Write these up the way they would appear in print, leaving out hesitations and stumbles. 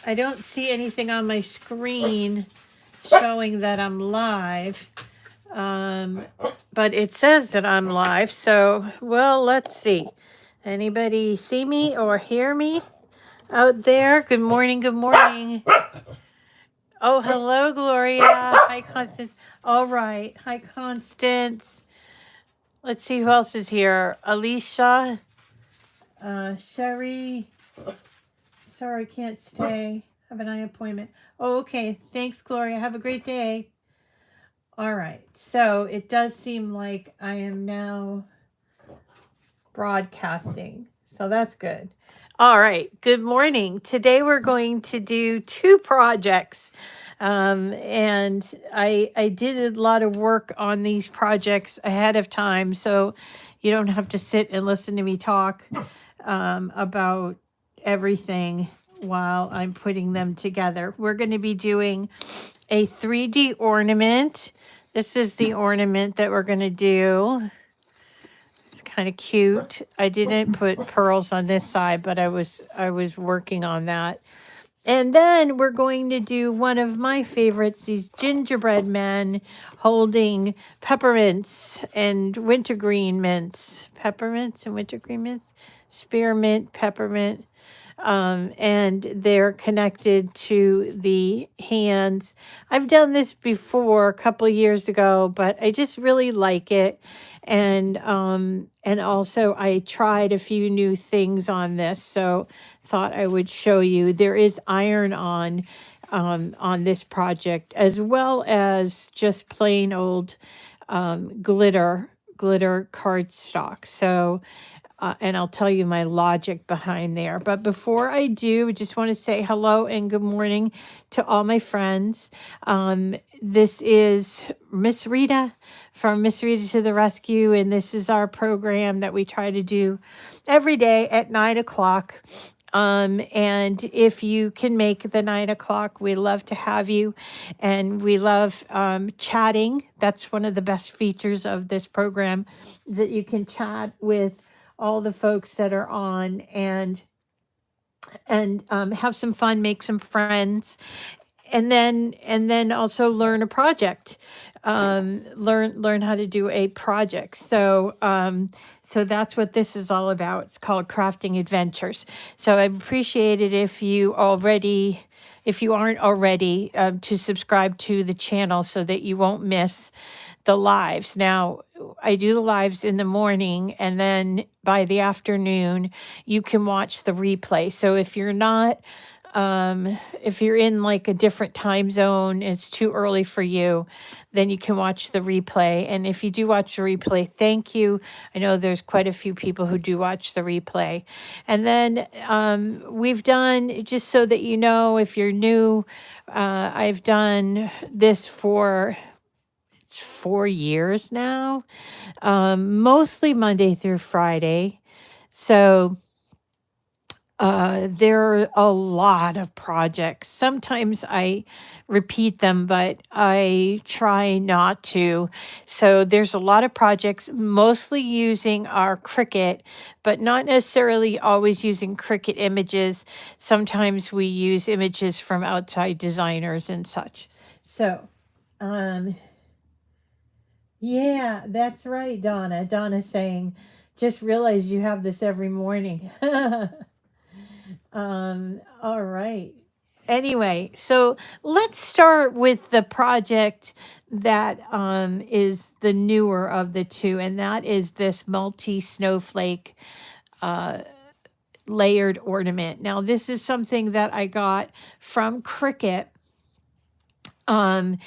I don't see anything on my screen showing that I'm live. But it says that I'm live. So, well, let's see. Anybody see me or hear me out there? Good morning. Good morning. Oh, hello, Gloria. Hi, Constance. All right. Hi, Constance. Let's see who else is here. Alicia, Sherry. Sorry, can't stay. Have an eye appointment. Oh, okay. Thanks, Gloria. Have a great day. All right. So it does seem like I am now broadcasting. So that's good. All right. Good morning. Today we're going to do two projects. And I did a lot of work on these projects ahead of time. So you don't have to sit and listen to me talk about everything while I'm putting them together. We're going to be doing a 3D ornament. This is the ornament that we're going to do. It's kind of cute. I didn't put pearls on this side, but I was working on that. And then we're going to do one of my favorites, these gingerbread men holding peppermints and wintergreen mints. Peppermints and wintergreen mints? Spearmint, peppermint. And they're connected to the hands. I've done this before a couple of years ago, but I just really like it. And also I tried a few new things on this, so thought I would show you. There is iron on this project, as well as just plain old glitter cardstock. So and I'll tell you my logic behind there. But before I do, I just want to say hello and good morning to all my friends. This is Miss Rita from Miss Rita to the Rescue, and this is our program that we try to do every day at 9 o'clock. And if you can make the 9 o'clock, we love to have you. And we love chatting. That's one of the best features of this program, is that you can chat with all the folks that are on and have some fun, make some friends, and then also learn a project, learn how to do a project. So that's what this is all about. It's called Crafting Adventures. So I appreciate it if you aren't already, to subscribe to the channel so that you won't miss the lives. Now, I do the lives in the morning, and then by the afternoon, you can watch the replay. So if you're not, if you're in like a different time zone, it's too early for you, then you can watch the replay. And if you do watch the replay, thank you. I know there's quite a few people who do watch the replay. And then we've done, just so that you know, if you're new, I've done this for 4 years now, mostly Monday through Friday. So there are a lot of projects. Sometimes I repeat them, but I try not to. So there's a lot of projects, mostly using our Cricut, but not necessarily always using Cricut images. Sometimes we use images from outside designers and such. So, yeah, that's right, Donna. Donna's saying, just realize you have this every morning. All right. Anyway, so let's start with the project that is the newer of the two, and that is this multi-snowflake layered ornament. Now, this is something that I got from Cricut, and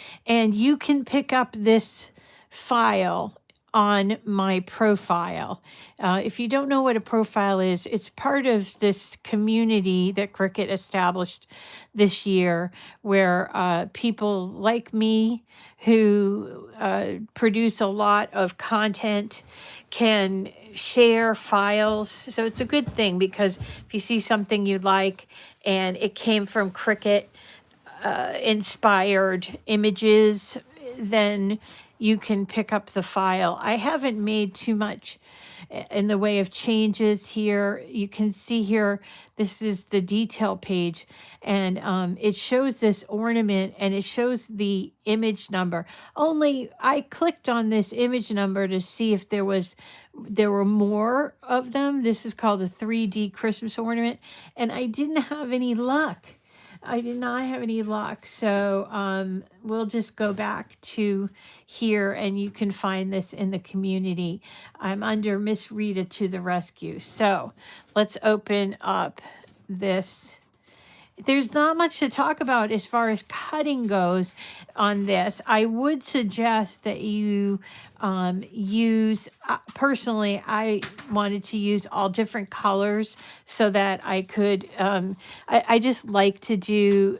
you can pick up this file on my profile. If you don't know what a profile is, it's part of this community that Cricut established this year, where people like me who produce a lot of content can share files. So it's a good thing, because if you see something you like and it came from Cricut inspired images, then you can pick up the file. I haven't made too much in the way of changes here. You can see here, this is the detail page, and it shows this ornament and it shows the image number. Only I clicked on this image number to see if there were more of them. This is called a 3D Christmas ornament, and I didn't have any luck. I did not have any luck. So we'll just go back to here and you can find this in the community. I'm under Miss Rita to the rescue. So let's open up this. There's not much to talk about as far as cutting goes on this. I would suggest that you use, personally, I wanted to use all different colors so that I could, I just like to do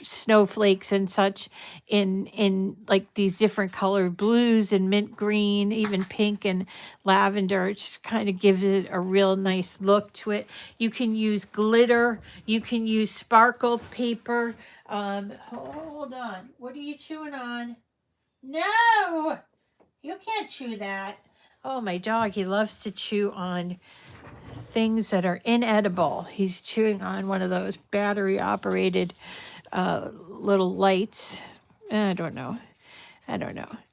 snowflakes and such in like these different colored blues and mint green, even pink and lavender. It just kind of gives it a real nice look to it. You can use glitter, you can use sparkle paper. Hold on, what are you chewing on? No, you can't chew that. Oh, my dog, he loves to chew on things that are inedible. He's chewing on one of those battery operated little lights. I don't know.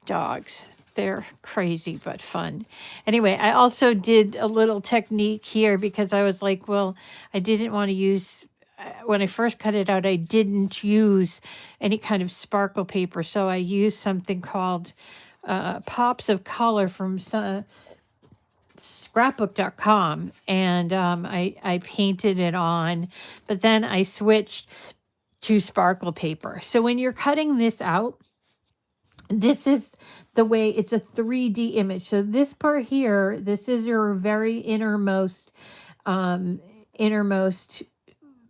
Dogs. They're crazy but fun. Anyway, I also did a little technique here because I was like, well, I didn't want to use, when I first cut it out, I didn't use any kind of sparkle paper. So I used something called Pops of Color from scrapbook.com, and I painted it on, but then I switched to sparkle paper. So when you're cutting this out, this is the way, it's a 3D image. So this part here, this is your very innermost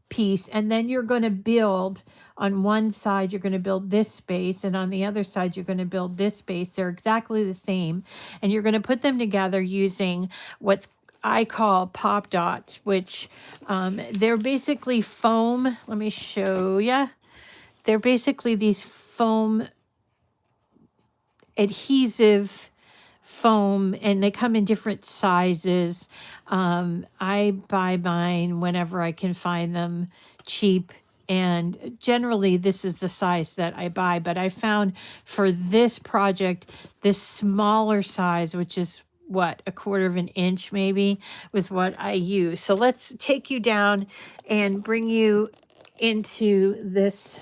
piece, and then you're going to build on one side, you're going to build this space, and on the other side you're going to build this space. They're exactly the same, and you're going to put them together using what's I call pop dots, which they're basically foam. Let me show you. They're basically these foam adhesive foam, and they come in different sizes. I buy mine whenever I can find them cheap, and generally this is the size that I buy, but I found for this project, this smaller size, which is what, 1/4 of an inch maybe, was what I use. So let's take you down and bring you into this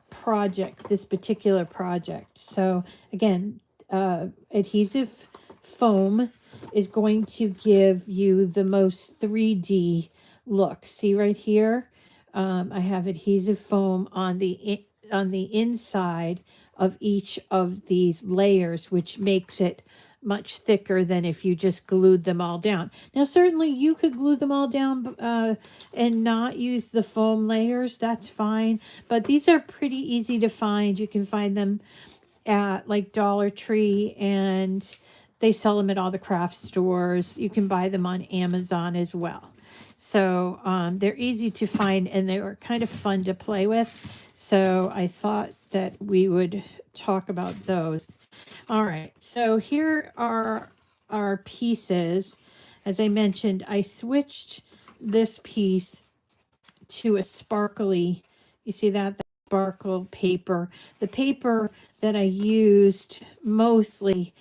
project, this particular project. So again, adhesive foam is going to give you the most 3D look. See right here, I have adhesive foam on the inside of each of these layers, which makes it much thicker than if you just glued them all down. Now, certainly you could glue them all down and not use the foam layers. That's fine. But these are pretty easy to find. You can find them at like Dollar Tree, and they sell them at all the craft stores. You can buy them on Amazon as well. So they're easy to find, and they were kind of fun to play with. So I thought that we would talk about those. All right, so here are our pieces. As I mentioned, I switched this piece to a sparkly, you see that, sparkle paper. The paper that I used mostly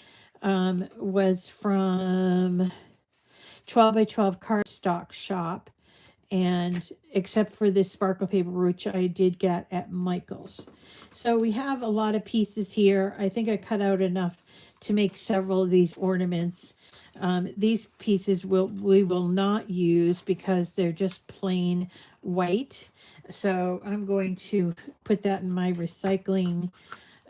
was from 12 by 12 cardstock shop, and except for this sparkle paper, which I did get at Michael's. So we have a lot of pieces here. I think I cut out enough to make several of these ornaments. These pieces we will not use because they're just plain white. So I'm going to put that in my recycling,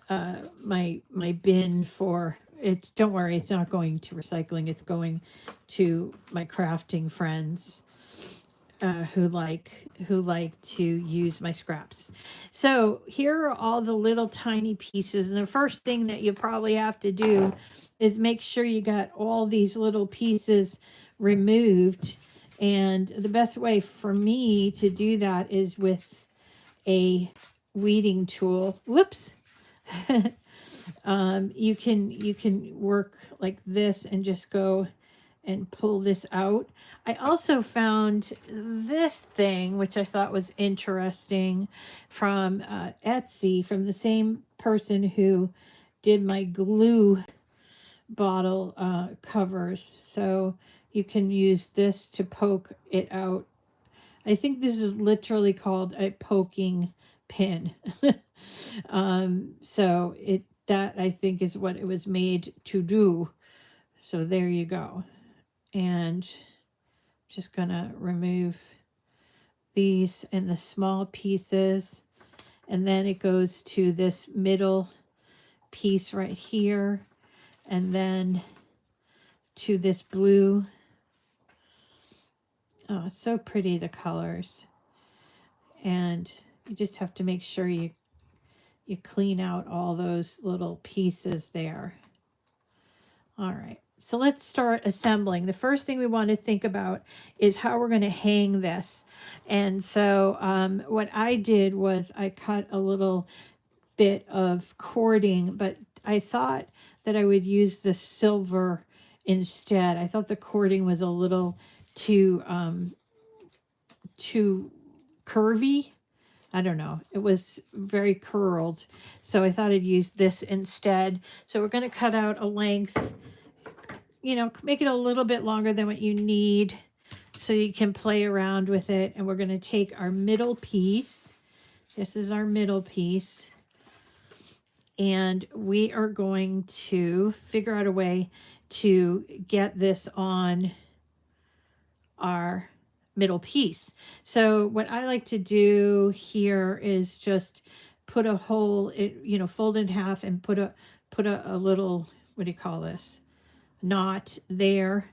my bin for, it's, don't worry, it's not going to recycling. It's going to my crafting friends who like to use my scraps. So here are all the little tiny pieces. And the first thing that you probably have to do is make sure you got all these little pieces removed. And the best way for me to do that is with a weeding tool. Whoops. You can work like this and just go and pull this out. I also found this thing, which I thought was interesting, from Etsy, from the same person who did my glue bottle covers. So you can use this to poke it out. I think this is literally called a poking pin. So that I think is what it was made to do. So there you go. And just gonna remove these in the small pieces, and then it goes to this middle piece right here, and then to this blue. Oh, so pretty, the colors. And you just have to make sure you clean out all those little pieces there. All right, so let's start assembling. The first thing we want to think about is how we're going to hang this. And so what I did was I cut a little bit of cording, but I thought that I would use the silver instead. I thought the cording was a little too curvy. I don't know. It was very curled. So I thought I'd use this instead. So we're going to cut out a length, you know, make it a little bit longer than what you need so you can play around with it. And we're going to take our middle piece. This is our middle piece. And we are going to figure out a way to get this on our middle piece. So what I like to do here is just put a hole, you know, fold in half and put a little, what do you call this, knot there.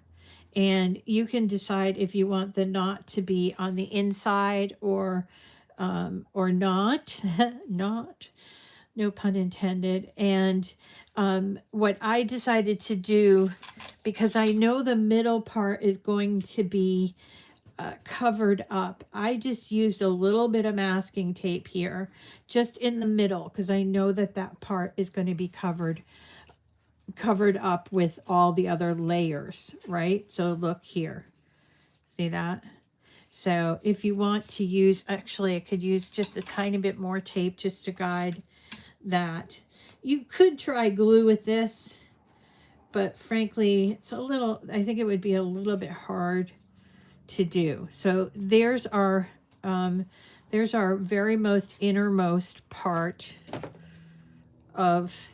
And you can decide if you want the knot to be on the inside or not. Not, no pun intended. And what I decided to do, because I know the middle part is going to be covered up, I just used a little bit of masking tape here, just in the middle, because I know that that part is going to be covered up with all the other layers, right? So look here, see that? So if you want to use, actually I could use just a tiny bit more tape just to guide that. You could try glue with this, but frankly, it's a little, I think it would be a little bit hard to do. So there's our very most innermost part of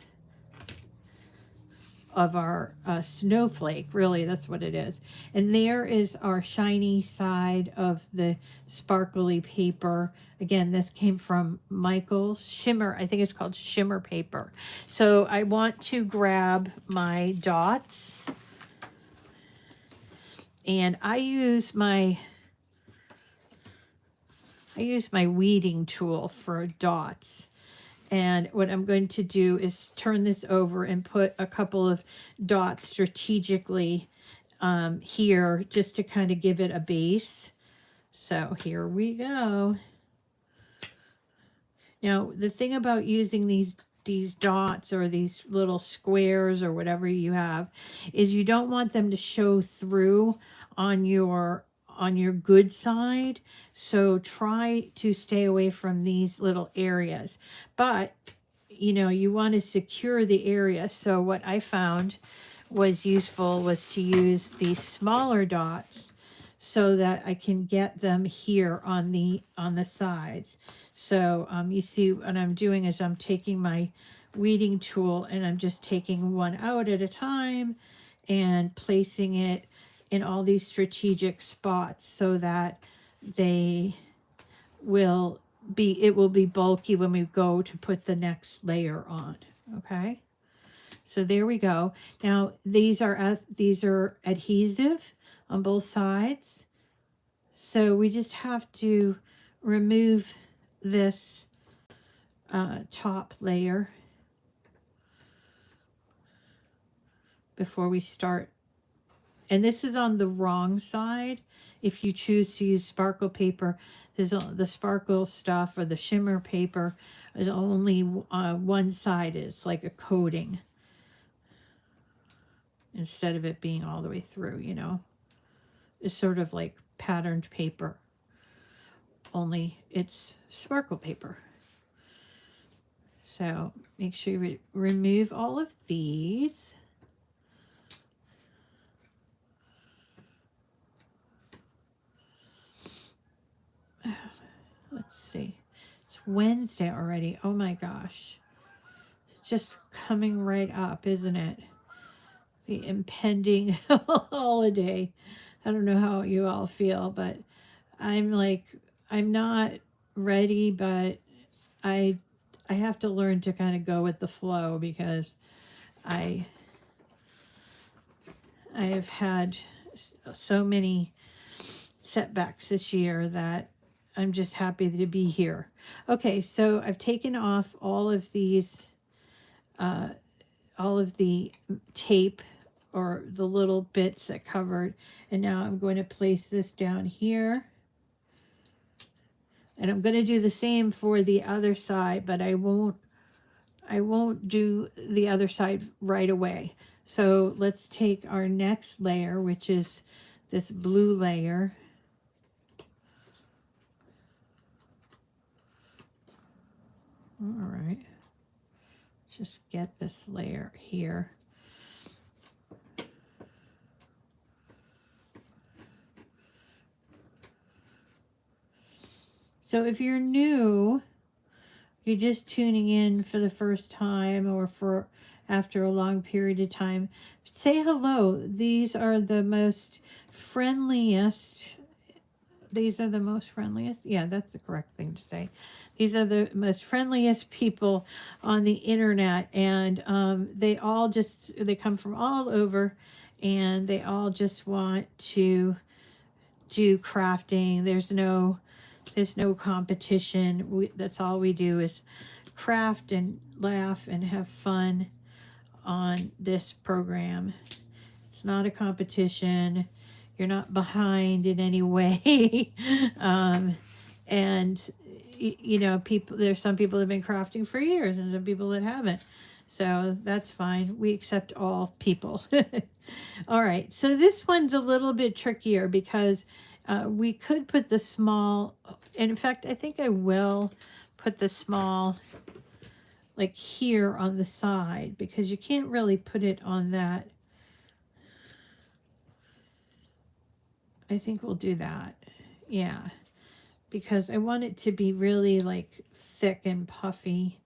our snowflake. Really, that's what it is. And there is our shiny side of the sparkly paper. Again, this came from Michael's Shimmer. I think it's called Shimmer paper. So I want to grab my dots, and I use my weeding tool for dots. And what I'm going to do is turn this over and put a couple of dots strategically here, just to kind of give it a base. So here we go. Now, the thing about using these dots or these little squares or whatever you have is you don't want them to show through on your good side. So try to stay away from these little areas. But, you know, you want to secure the area. So what I found was useful was to use these smaller dots so that I can get them here on the sides. So you see what I'm doing is I'm taking my weeding tool and I'm just taking one out at a time and placing it in all these strategic spots so that it will be bulky when we go to put the next layer on. Okay, so there we go. Now these are adhesive on both sides, so we just have to remove this top layer before we start. And this is on the wrong side. If you choose to use sparkle paper, there's the sparkle stuff or the shimmer paper is only one side. It's like a coating. instead of it being all the way through, you know. It's sort of like patterned paper, only it's sparkle paper. So make sure you remove all of these. Let's see. It's Wednesday already. Oh my gosh. It's just coming right up, isn't it? The impending holiday. I don't know how you all feel, but I'm like, I'm not ready, but I have to learn to kind of go with the flow because I have had so many setbacks this year that I'm just happy to be here. Okay, so I've taken off all of these, all of the tape or the little bits that covered, and now I'm going to place this down here. And I'm going to do the same for the other side, but I won't do the other side right away. So let's take our next layer, which is this blue layer. All right. Just get this layer here. So if you're new, you're just tuning in for the first time or for after a long period of time, say hello. These are the most friendliest. These are the most friendliest. Yeah, that's the correct thing to say. These are the most friendliest people on the internet, and they come from all over, and they all just want to do crafting. There's no competition. That's all we do is craft and laugh and have fun on this program. It's not a competition. You're not behind in any way. And you know, there's some people that have been crafting for years and some people that haven't. So that's fine. We accept all people. All right. So this one's a little bit trickier because we could put the small, and in fact, I think I will put the small like here on the side because you can't really put it on that. I think we'll do that. Yeah. Because I want it to be really like thick and puffy.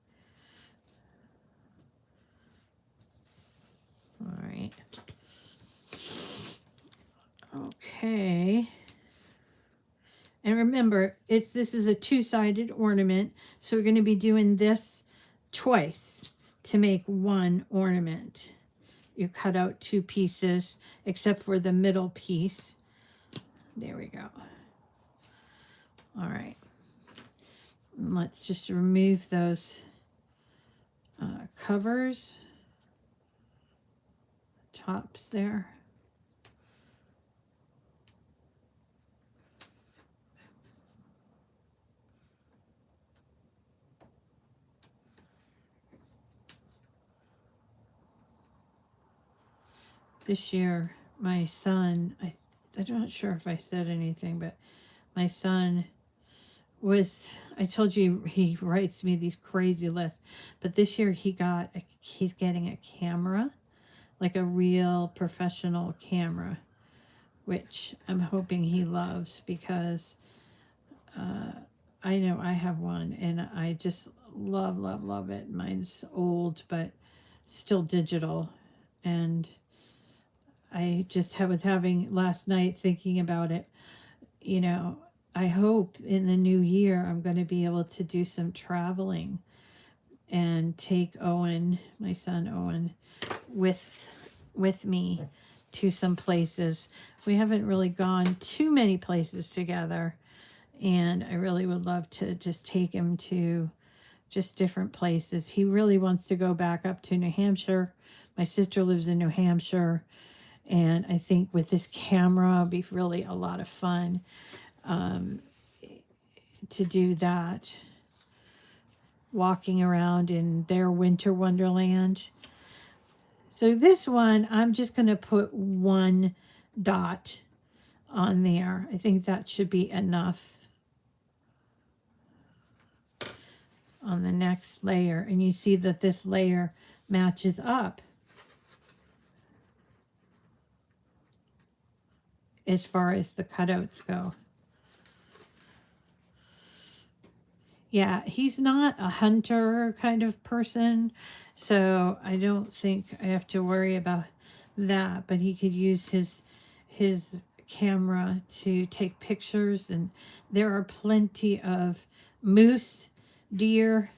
All right. Okay. And remember, this is a two-sided ornament, so we're going to be doing this twice to make one ornament. You cut out two pieces, except for the middle piece. There we go. All right. And let's just remove those covers, tops there. This year, my son, I'm not sure if I said anything, but my son I told you he writes me these crazy lists, but this year he's getting a camera, like a real professional camera, which I'm hoping he loves because I know I have one and I just love it. Mine's old, but still digital. And I just was having last night thinking about it, you know, I hope in the new year I'm going to be able to do some traveling and take Owen, my son Owen, with me to some places. We haven't really gone too many places together, and I really would love to just take him to just different places. He really wants to go back up to New Hampshire. My sister lives in New Hampshire, and I think with this camera it'll be really a lot of fun to do that, walking around in their winter wonderland. So this one, I'm just going to put one dot on there. I think that should be enough on the next layer. And you see that this layer matches up as far as the cutouts go. Yeah, he's not a hunter kind of person, so I don't think I have to worry about that, but he could use his camera to take pictures, and there are plenty of moose, deer,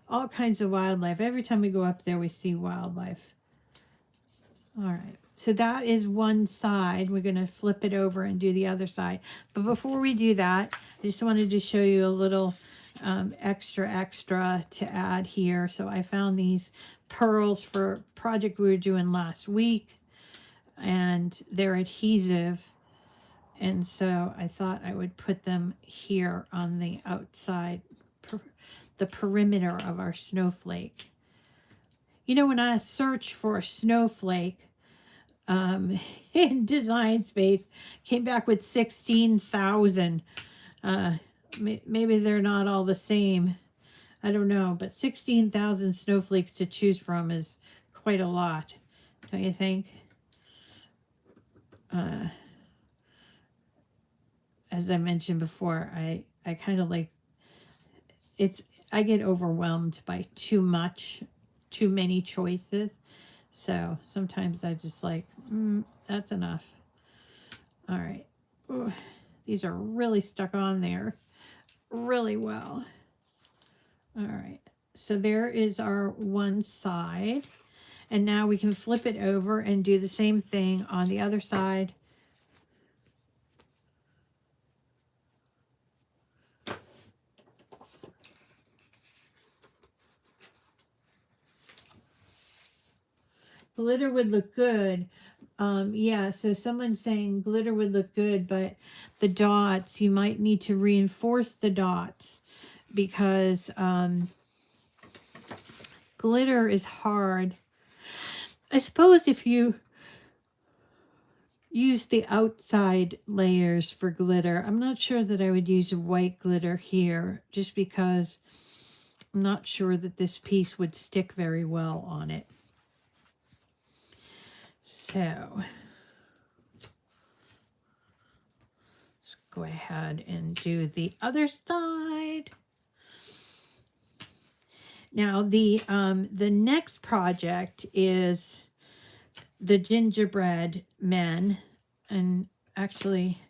all kinds of wildlife. Every time we go up there, we see wildlife. All right, so that is one side. We're going to flip it over and do the other side. But before we do that, I just wanted to show you a little extra to add here. So I found these pearls for a project we were doing last week, and they're adhesive. And so I thought I would put them here on the outside, the perimeter of our snowflake. You know, when I search for a snowflake in Design Space, came back with 16,000. Maybe they're not all the same. I don't know, but 16,000 snowflakes to choose from is quite a lot, don't you think? As I mentioned before, I kind of like, I get overwhelmed by too many choices. So sometimes I just like, that's enough. All right. Ooh, these are really stuck on there really well. All right. So there is our one side. And now we can flip it over and do the same thing on the other side. Glitter would look good. Yeah, so someone's saying glitter would look good, but the dots, you might need to reinforce the dots because glitter is hard. I suppose if you use the outside layers for glitter, I'm not sure that I would use white glitter here just because I'm not sure that this piece would stick very well on it. So let's go ahead and do the other side. Now the next project is the gingerbread men, and actually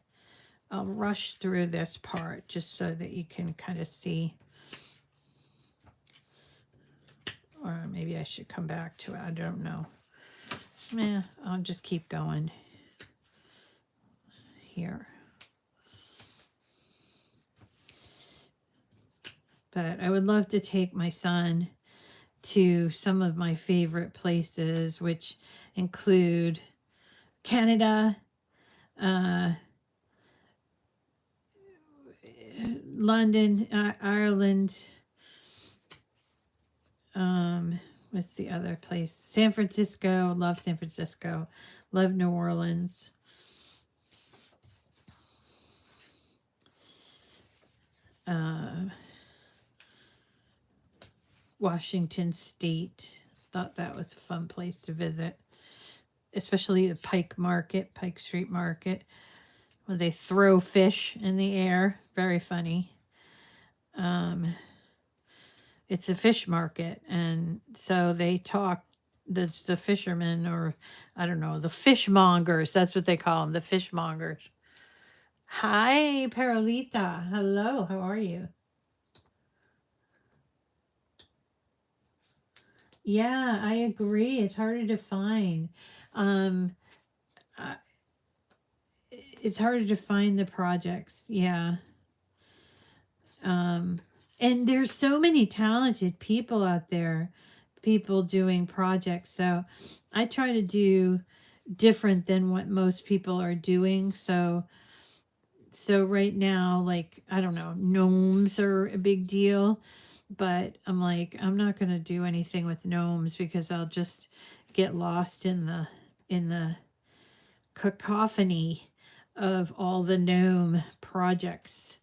I'll rush through this part just so that you can kind of see, or maybe I should come back to it. I don't know. I'll just keep going here. But I would love to take my son to some of my favorite places, which include Canada, London, Ireland, what's the other place? San Francisco. Love San Francisco. Love New Orleans. Washington State. Thought that was a fun place to visit, especially the Pike Street Market, where they throw fish in the air. Very funny. It's a fish market, and so they talk, the fishermen, or I don't know, the fishmongers. That's what they call them, the fishmongers. Hi, Perolita. Hello, how are you? Yeah, I agree. It's harder to find. It's harder to find the projects. Yeah. And there's so many talented people out there, people doing projects. So I try to do different than what most people are doing. So right now, like, I don't know, gnomes are a big deal, but I'm like, I'm not going to do anything with gnomes because I'll just get lost in the cacophony of all the gnome projects,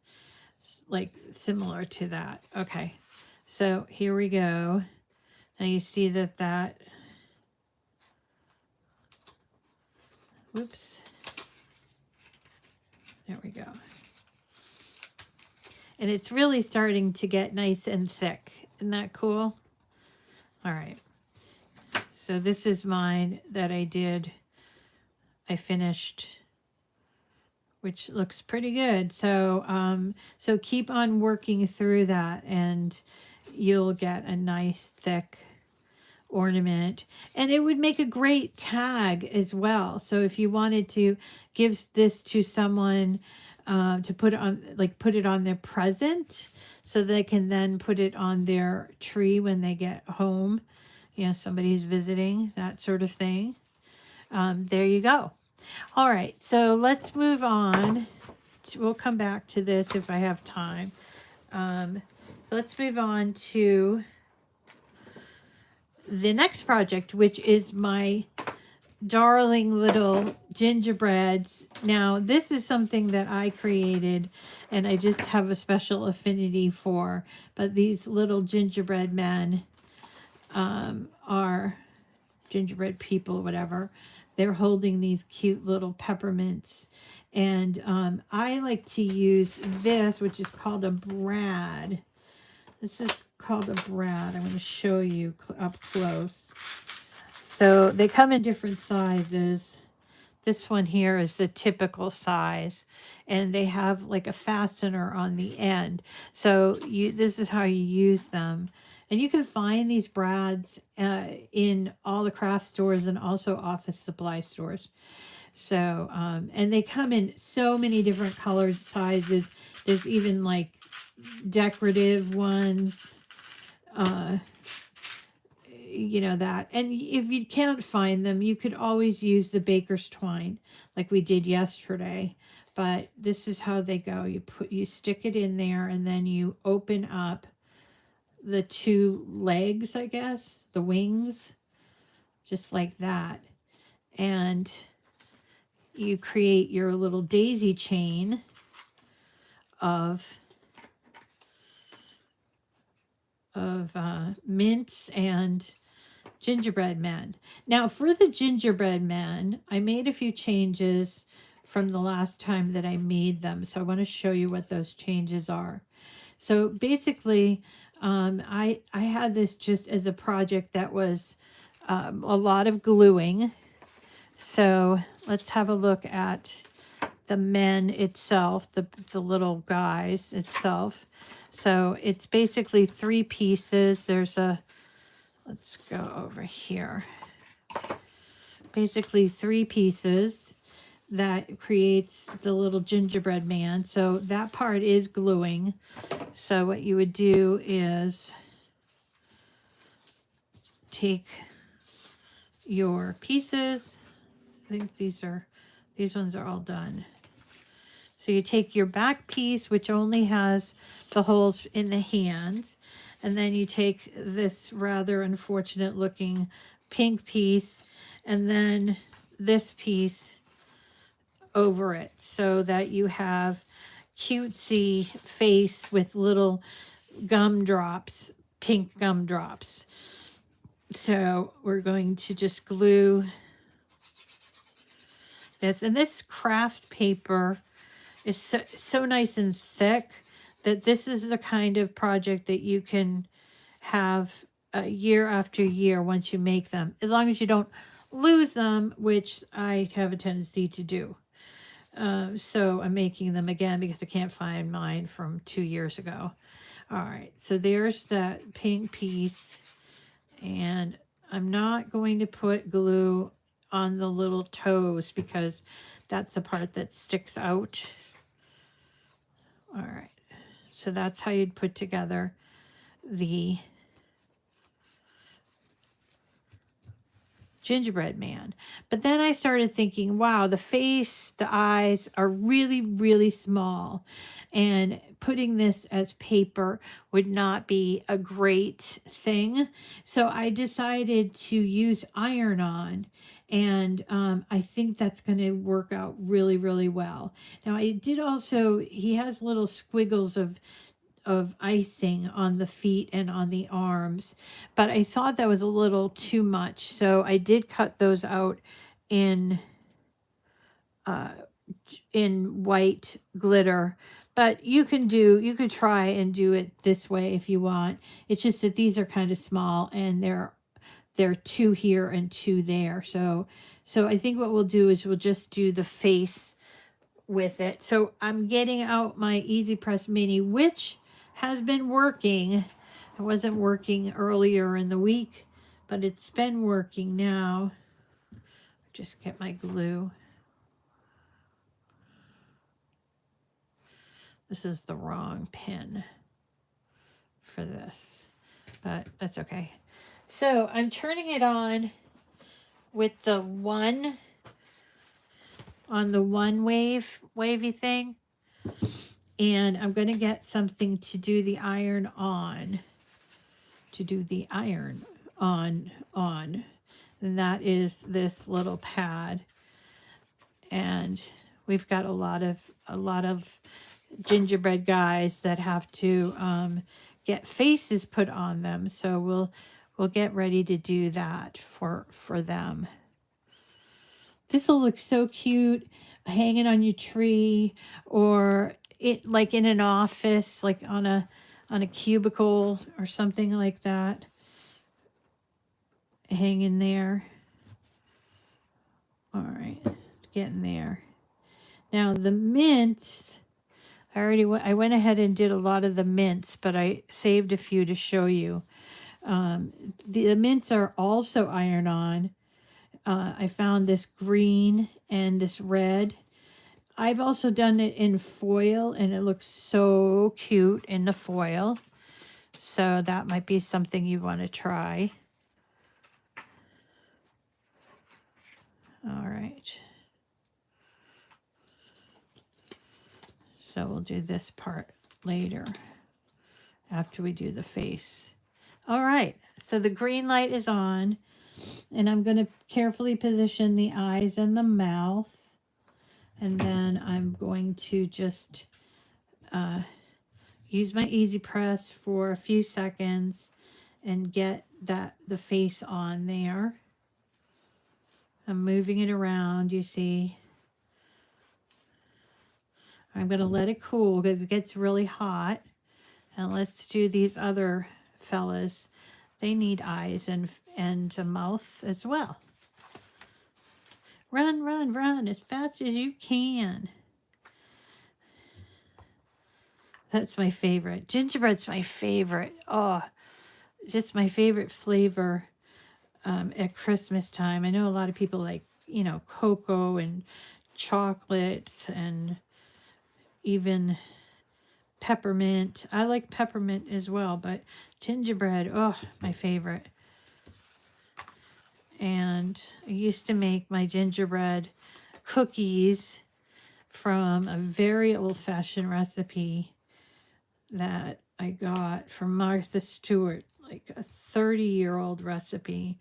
like similar to that. Okay, so here we go. Now you see that, whoops, there we go. And it's really starting to get nice and thick. Isn't that cool? All right. So this is mine that I did. I finished, which looks pretty good. So, so keep on working through that and you'll get a nice thick ornament, and it would make a great tag as well. So if you wanted to give this to someone to put on, like put it on their present, so they can then put it on their tree when they get home, you know, somebody's visiting, that sort of thing. There you go. All right, so let's move on. We'll come back to this if I have time. So let's move on to the next project, which is my darling little gingerbreads. Now, this is something that I created and I just have a special affinity for, but these little gingerbread men are gingerbread people, whatever. They're holding these cute little peppermints. And I like to use this, which is called a brad. This is called a brad. I'm going to show you up close. So they come in different sizes. This one here is the typical size, and they have like a fastener on the end. So this is how you use them. And you can find these brads in all the craft stores and also office supply stores. So, and they come in so many different colors, sizes. There's even like decorative ones, you know, that. And if you can't find them, you could always use the baker's twine like we did yesterday. But this is how they go. You stick it in there, and then you open up the two legs, I guess, the wings, just like that. And you create your little daisy chain of mints and gingerbread men. Now for the gingerbread men, I made a few changes from the last time that I made them. So I want to show you what those changes are. So basically, I had this just as a project that was a lot of gluing. So let's have a look at the men itself, the little guys itself. So it's basically 3 pieces. There's let's go over here. Basically 3 pieces that creates the little gingerbread man. So that part is gluing. So what you would do is take your pieces. I think these ones are all done. So you take your back piece, which only has the holes in the hands, and then you take this rather unfortunate looking pink piece, and then this piece over it, so that you have cutesy face with little gumdrops, pink gumdrops. So we're going to just glue this, and this craft paper is so nice and thick that this is the kind of project that you can have year after year once you make them, as long as you don't lose them, which I have a tendency to do. So I'm making them again because I can't find mine from 2 years ago. All right, so there's that pink piece, and I'm not going to put glue on the little toes because that's the part that sticks out. All right, so that's how you'd put together the gingerbread man. But then I started thinking, wow, the face, the eyes are really, really small. And putting this as paper would not be a great thing. So I decided to use iron on. And I think that's going to work out really, really well. Now, I did also, he has little squiggles of icing on the feet and on the arms, but I thought that was a little too much, so I did cut those out in uh, in white glitter. But you could try and do it this way if you want. It's just that these are kind of small and they're two here and two there. So I think what we'll do is we'll just do the face with it. So I'm getting out my Easy Press Mini, which has been working. It wasn't working earlier in the week, but it's been working now. Just get my glue. This is the wrong pen for this, but that's okay. So I'm turning it on with the one on the one wavy thing. And I'm going to get something to do the iron on. And that is this little pad. And we've got a lot of gingerbread guys that have to get faces put on them. So we'll get ready to do that for them. This will look so cute hanging on your tree, or it like in an office, like on a cubicle or something like that. Hanging there. All right, it's getting there. Now the mints, I went ahead and did a lot of the mints, but I saved a few to show you. The mints are also iron on. I found this green and this red. I've also done it in foil, and it looks so cute in the foil. So that might be something you want to try. All right. So we'll do this part later after we do the face. All right. So the green light is on, and I'm going to carefully position the eyes and the mouth. And then I'm going to just use my Easy Press for a few seconds and get the face on there. I'm moving it around, you see. I'm going to let it cool because it gets really hot. And let's do these other fellas. They need eyes and a mouth as well. Run, run, run as fast as you can. That's my favorite. Gingerbread's my favorite. Oh, just my favorite flavor at Christmas time. I know a lot of people like, cocoa and chocolates and even peppermint. I like peppermint as well, but gingerbread, oh, my favorite. And I used to make my gingerbread cookies from a very old-fashioned recipe that I got from Martha Stewart, like a 30-year-old recipe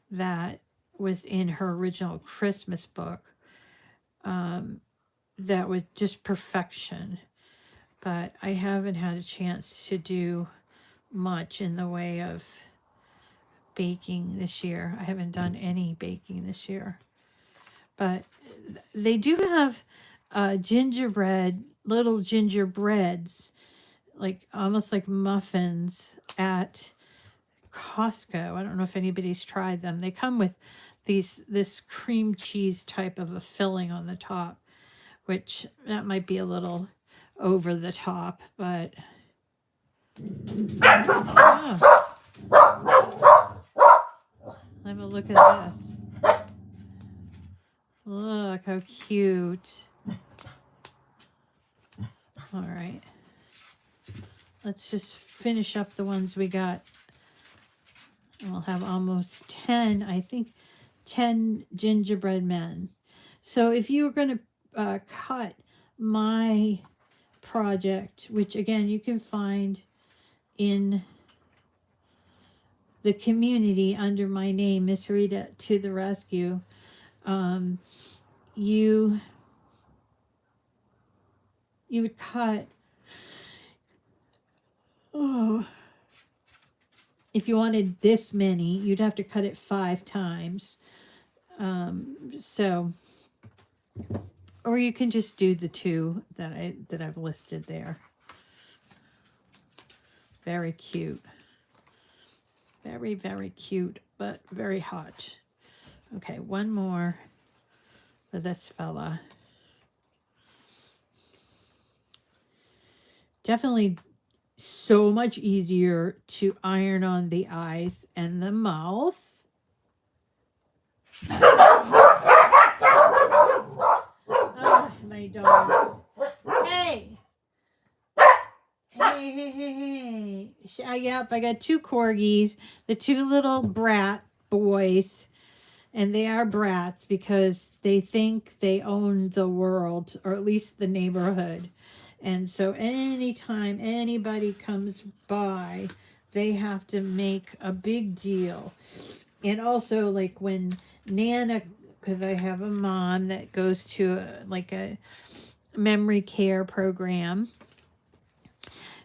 that was in her original Christmas book. That was just perfection. But I haven't had a chance to do much in the way of baking this year. I haven't done any baking this year. But they do have gingerbread, little gingerbreads, like almost like muffins at Costco. I don't know if anybody's tried them. They come with this cream cheese type of a filling on the top, which that might be a little over the top, but oh, have a look at this. Look how cute. All right. Let's just finish up the ones we got. We'll have almost 10. I think 10 gingerbread men. So if you were going to cut my project, which again you can find in the community under my name, Miss Rita to the Rescue, you would cut, oh, if you wanted this many, you'd have to cut it 5 times. So, or you can just do the 2 that I've listed there. Very cute. Very, very cute, but very hot. Okay, one more for this fella. Definitely so much easier to iron on the eyes and the mouth. Oh, my dog. Hey! Hey. Yep, I got 2 corgis, the 2 little brat boys, and they are brats because they think they own the world, or at least the neighborhood. And so anytime anybody comes by, they have to make a big deal. And also, like when Nana, because I have a mom that goes to a memory care program.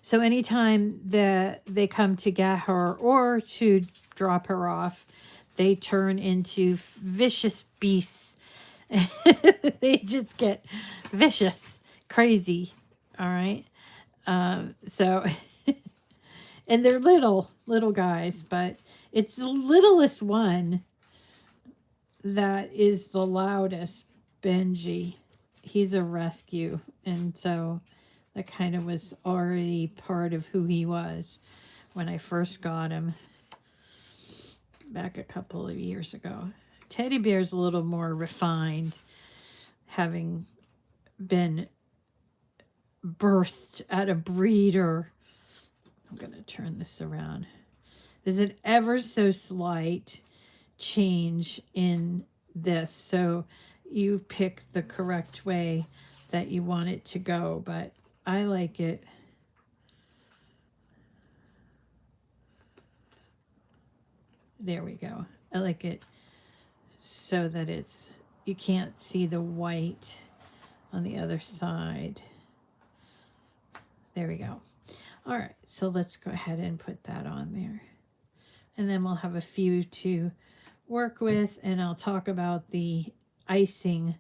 So anytime that they come to get her or to drop her off, they turn into vicious beasts. They just get vicious, crazy. All right. So, and they're little guys, but it's the littlest one that is the loudest, Benji. He's a rescue. And so that kind of was already part of who he was when I first got him back a couple of years ago. Teddy Bear's a little more refined, having been birthed at a breeder. I'm going to turn this around. There's an ever so slight change in this, so you pick the correct way that you want it to go, but I like it. There we go. I like it so that you can't see the white on the other side. There we go. All right, so let's go ahead and put that on there. And then we'll have a few to work with, and I'll talk about the icing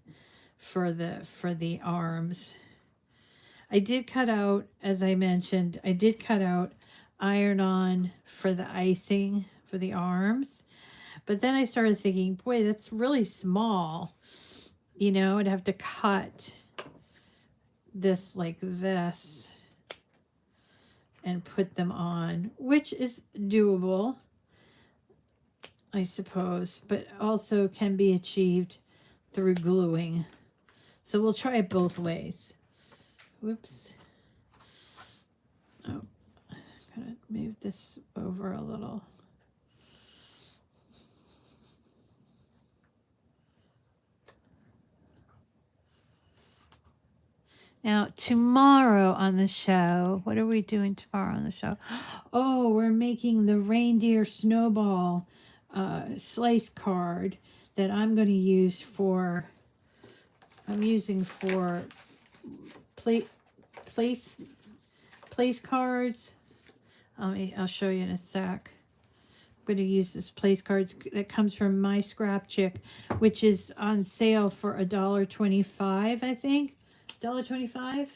for the arms. I did cut out, as I mentioned, I did cut out iron-on for the icing for the arms. But then I started thinking, boy, that's really small. You know, I'd have to cut this like this and put them on, which is doable, I suppose, but also can be achieved through gluing. So we'll try it both ways. Whoops. Oh, gotta move this over a little. Now, tomorrow on the show, what are we doing tomorrow on the show? Oh, we're making the reindeer snowball slice card that I'm going to use for, I'm using for place cards. I'll show you in a sec. I'm going to use this place cards that comes from My Scrap Chick, which is on sale for $1.25, I think. $1.25.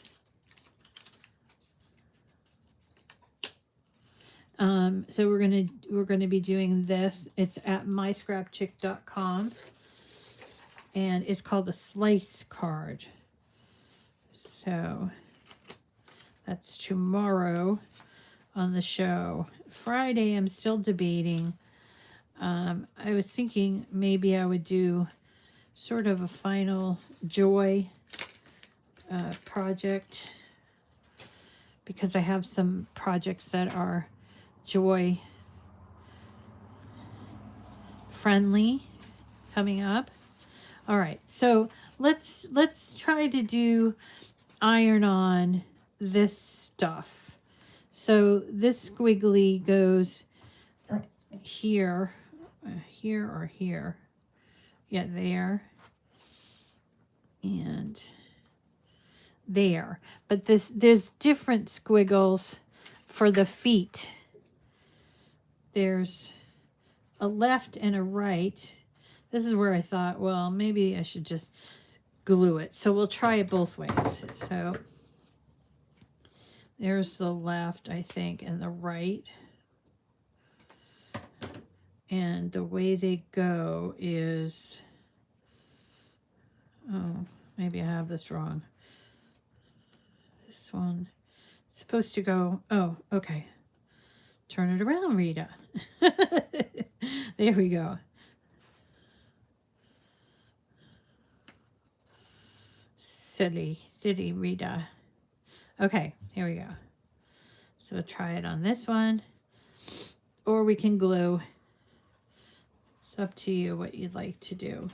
So we're gonna be doing this. It's at myscrapchick.com, and it's called the slice card. So that's tomorrow on the show. Friday, I'm still debating. I was thinking maybe I would do sort of a final joy project, because I have some projects that are joy friendly. coming up. All right, so let's try to do iron on this stuff. So this squiggly goes here, here or here. Yeah, there. And there. But there's different squiggles for the feet. There's a left and a right. This is where I thought, well, maybe I should just glue it. So we'll try it both ways. So there's the left, I think, and the right. And the way they go is, oh, maybe I have this wrong. This one is supposed to go, oh, okay. Turn it around, Rita. There we go. Silly Rita. Okay, here we go. So we'll try it on this one. Or we can glue. It's up to you what you'd like to do.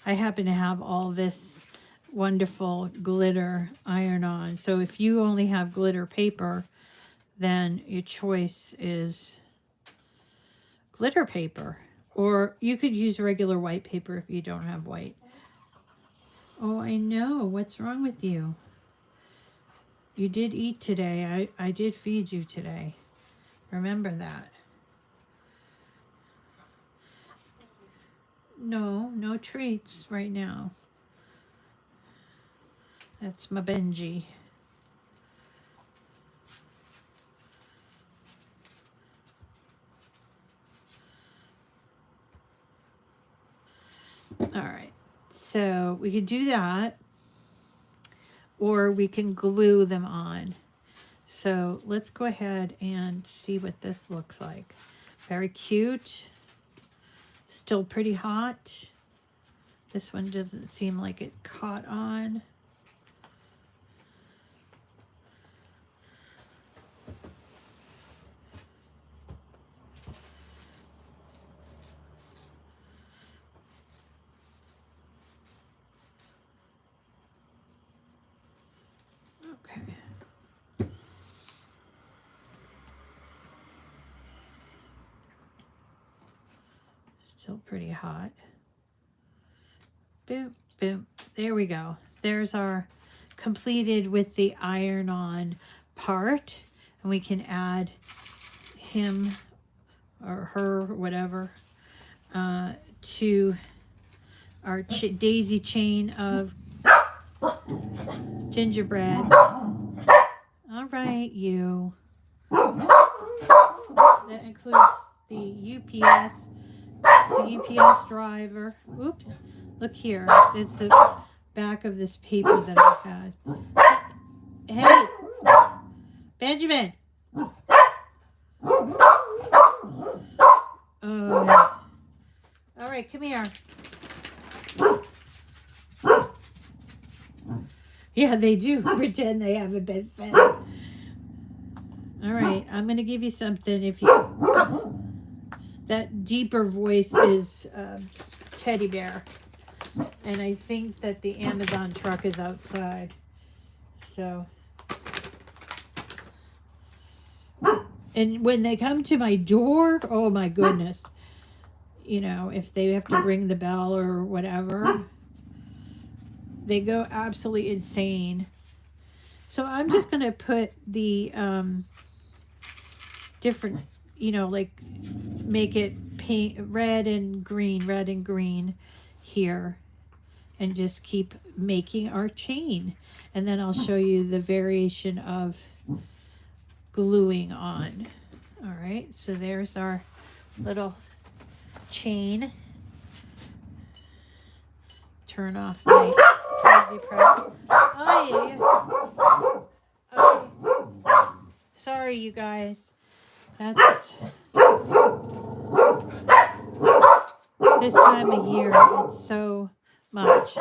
I happen to have all this wonderful glitter iron-on. So if you only have glitter paper, then your choice is glitter paper. Or you could use regular white paper if you don't have white. Oh, I know. What's wrong with you? You did eat today. I did feed you today. Remember that. No treats right now. That's my Benji. All right. So we could do that, or we can glue them on. So let's go ahead and see what this looks like. Very cute. Still pretty hot. This one doesn't seem like it caught on. Okay. Still pretty hot. Boom, boom. There we go. There's our completed with the iron-on part. And we can add him or her, whatever, to our daisy chain of gingerbread. All right, you. That includes the UPS driver. Oops. Look here. It's the back of this paper that I had. Hey, Benjamin. Oh. All right, come here. Yeah, they do pretend they haven't been fed. All right, I'm going to give you something if you... That deeper voice is Teddy Bear. And I think that the Amazon truck is outside. So... And when they come to my door, oh my goodness. You know, if they have to ring the bell or whatever... They go absolutely insane. So I'm just going to put the different, you know, like make it pink, red and green here. And just keep making our chain. And then I'll show you the variation of gluing on. All right, so there's our little chain. Turn off my... Oh, yeah. Okay. Sorry, you guys. That's this time of year. It's so much.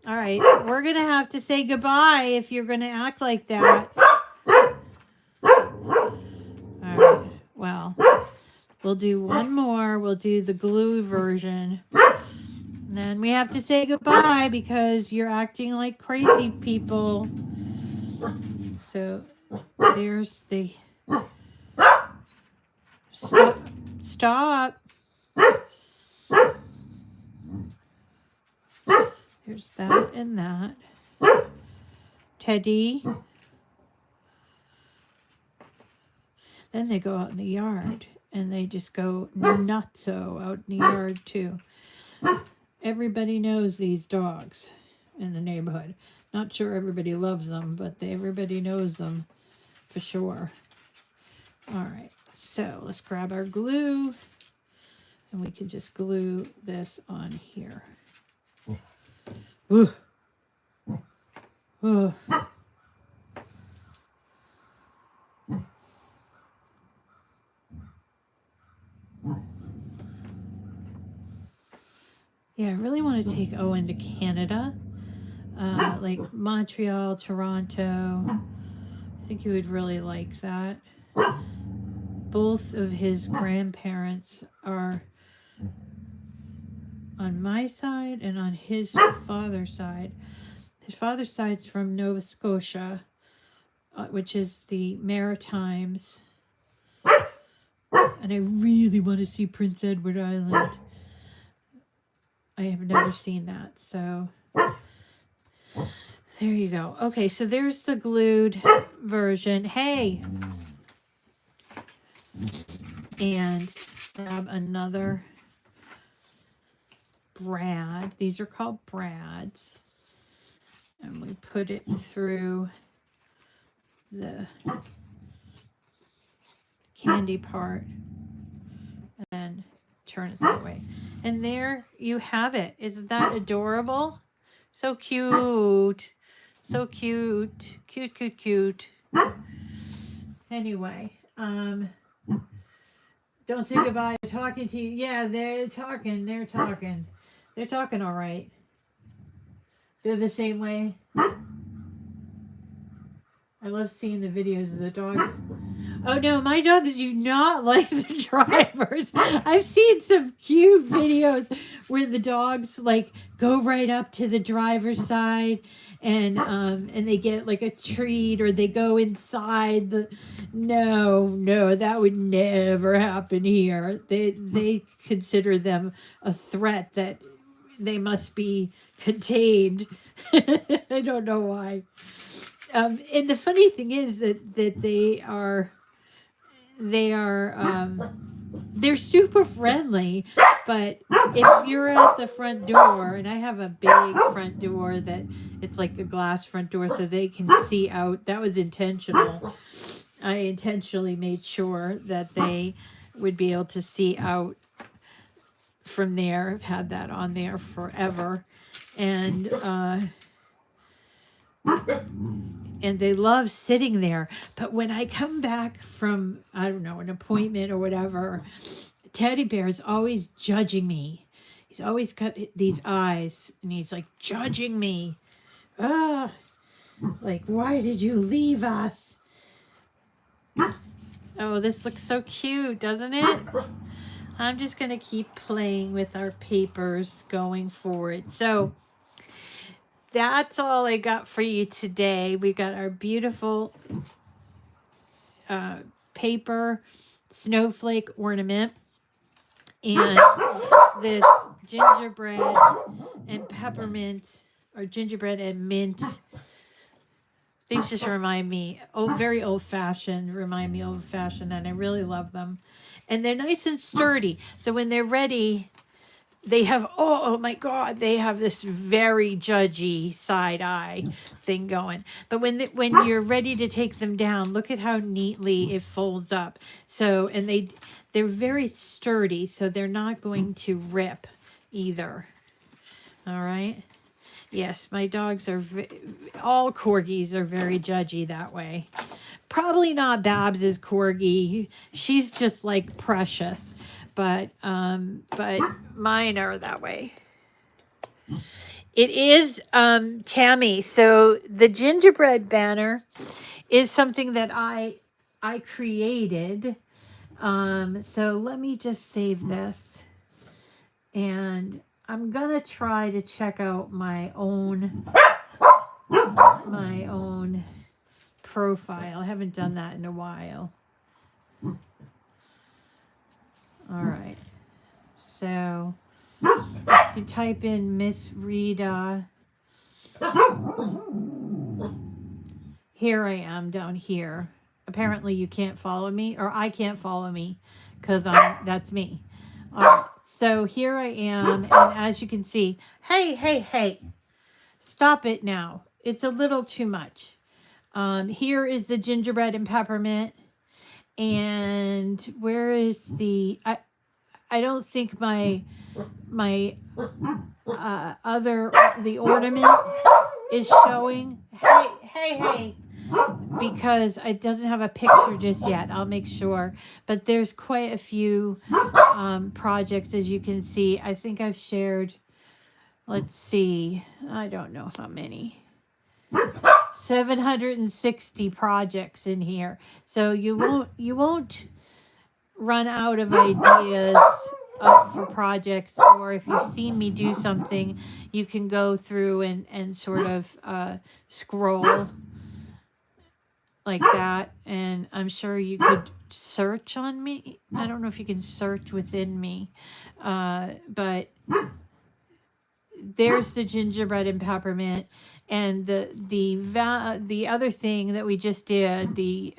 All right, we're gonna have to say goodbye if you're gonna act like that. All right. Well, We'll do one more. We'll do the glue version. And then we have to say goodbye because you're acting like crazy people. So there's the... Stop. Stop. There's that and that. Teddy. Then they go out in the yard and they just go nutso out in the yard too. Everybody knows these dogs in the neighborhood. Not sure everybody loves them, but everybody knows them for sure. All right, so let's grab our glue and we can just glue this on here. Ooh. Ooh. Yeah, I really want to take Owen to Canada, like Montreal, Toronto. I think he would really like that. Both of his grandparents are on my side and on his father's side. His father's side's from Nova Scotia, which is the Maritimes. And I really want to see Prince Edward Island. I have never seen that, so there you go. Okay, so there's the glued version. Hey! And grab another brad. These are called brads. And we put it through the candy part and then turn it that way. And there you have it. Isn't that adorable? So cute. So cute. Cute, cute, cute. Anyway, don't say goodbye. Talking to you. Yeah, they're talking. They're talking. They're talking all right. They're the same way. I love seeing the videos of the dogs. Oh no, my dogs do not like the drivers. I've seen some cute videos where the dogs like go right up to the driver's side and they get like a treat or they go inside the... No, that would never happen here. They consider them a threat that they must be contained. I don't know why. And the funny thing is that they're super friendly, but if you're at the front door, and I have a big front door that it's like a glass front door so they can see out. That was intentional. I intentionally made sure that they would be able to see out from there. I've had that on there forever. And they love sitting there. But when I come back from, I don't know, an appointment or whatever, Teddy Bear is always judging me. He's always got these eyes and he's like judging me. Like, why did you leave us? Oh, this looks so cute, doesn't it? I'm just going to keep playing with our papers going forward. So that's all I got for you today. We got our beautiful paper snowflake ornament and this gingerbread and peppermint, or gingerbread and mint. These just remind me, very old-fashioned, and I really love them. And they're nice and sturdy. So when they're ready, they have, oh my God, they have this very judgy side eye thing going. But when you're ready to take them down, look at how neatly it folds up. So, and they're very sturdy, so they're not going to rip either. All right. Yes, my dogs are, all corgis are very judgy that way. Probably not Babs's corgi. She's just like precious. But mine are that way. It is Tammy. So the gingerbread banner is something that I created So let me just save this, and I'm gonna try to check out my own profile. I haven't done that in a while. All right. So you type in Miss Rita. Here I am down here. Apparently you can't follow me, or I can't follow me, because that's me. All right. So here I am, and as you can see, hey, stop it now. It's a little too much. Here is the gingerbread and peppermint. And where is the, I don't think my the ornament is showing. Hey, because it doesn't have a picture just yet. I'll make sure. But there's quite a few projects, as you can see. I think I've shared, let's see, I don't know how many. 760 projects in here. So you won't run out of ideas for projects, or if you've seen me do something, you can go through and sort of scroll like that, and I'm sure you could search on me. I don't know if you can search within me, but there's the gingerbread and peppermint, and the other thing that we just did, the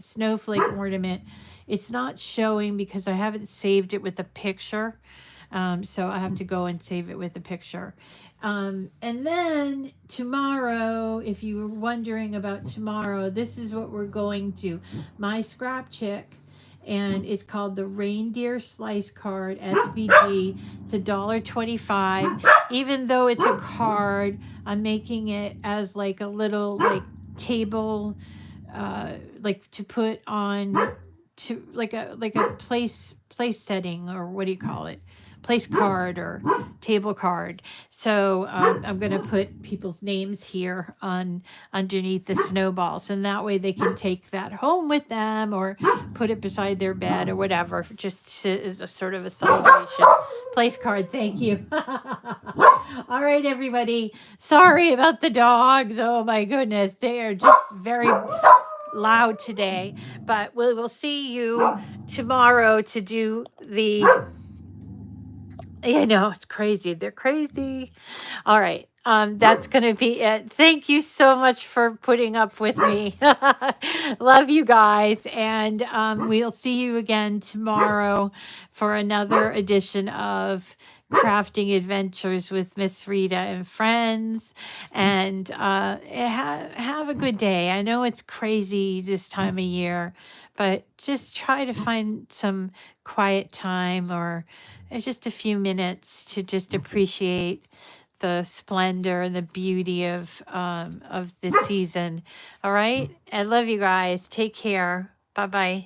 snowflake ornament. It's not showing because I haven't saved it with a picture, so I have to go and save it with a picture. And then tomorrow, if you were wondering about tomorrow, this is what we're going to. My scrap chick, and it's called the Reindeer Slice Card SVG. It's $1.25. Even though it's a card, I'm making it as like a little like table, like to put on, to like a place setting, or what do you call it? Place card or table card. So I'm going to put people's names here on underneath the snowballs, and that way they can take that home with them or put it beside their bed or whatever, just as a sort of a celebration. Place card, thank you. All right, everybody. Sorry about the dogs. Oh my goodness, they are just very loud today. But we will see you tomorrow to do the. I know, it's crazy. They're crazy. All right. That's going to be it. Thank you so much for putting up with me. Love you guys. And we'll see you again tomorrow for another edition of Crafting Adventures with Miss Rita and friends. And have a good day. I know it's crazy this time of year, but just try to find some quiet time, or just a few minutes to just appreciate the splendor and the beauty of this season. All right. I love you guys. Take care. Bye-bye.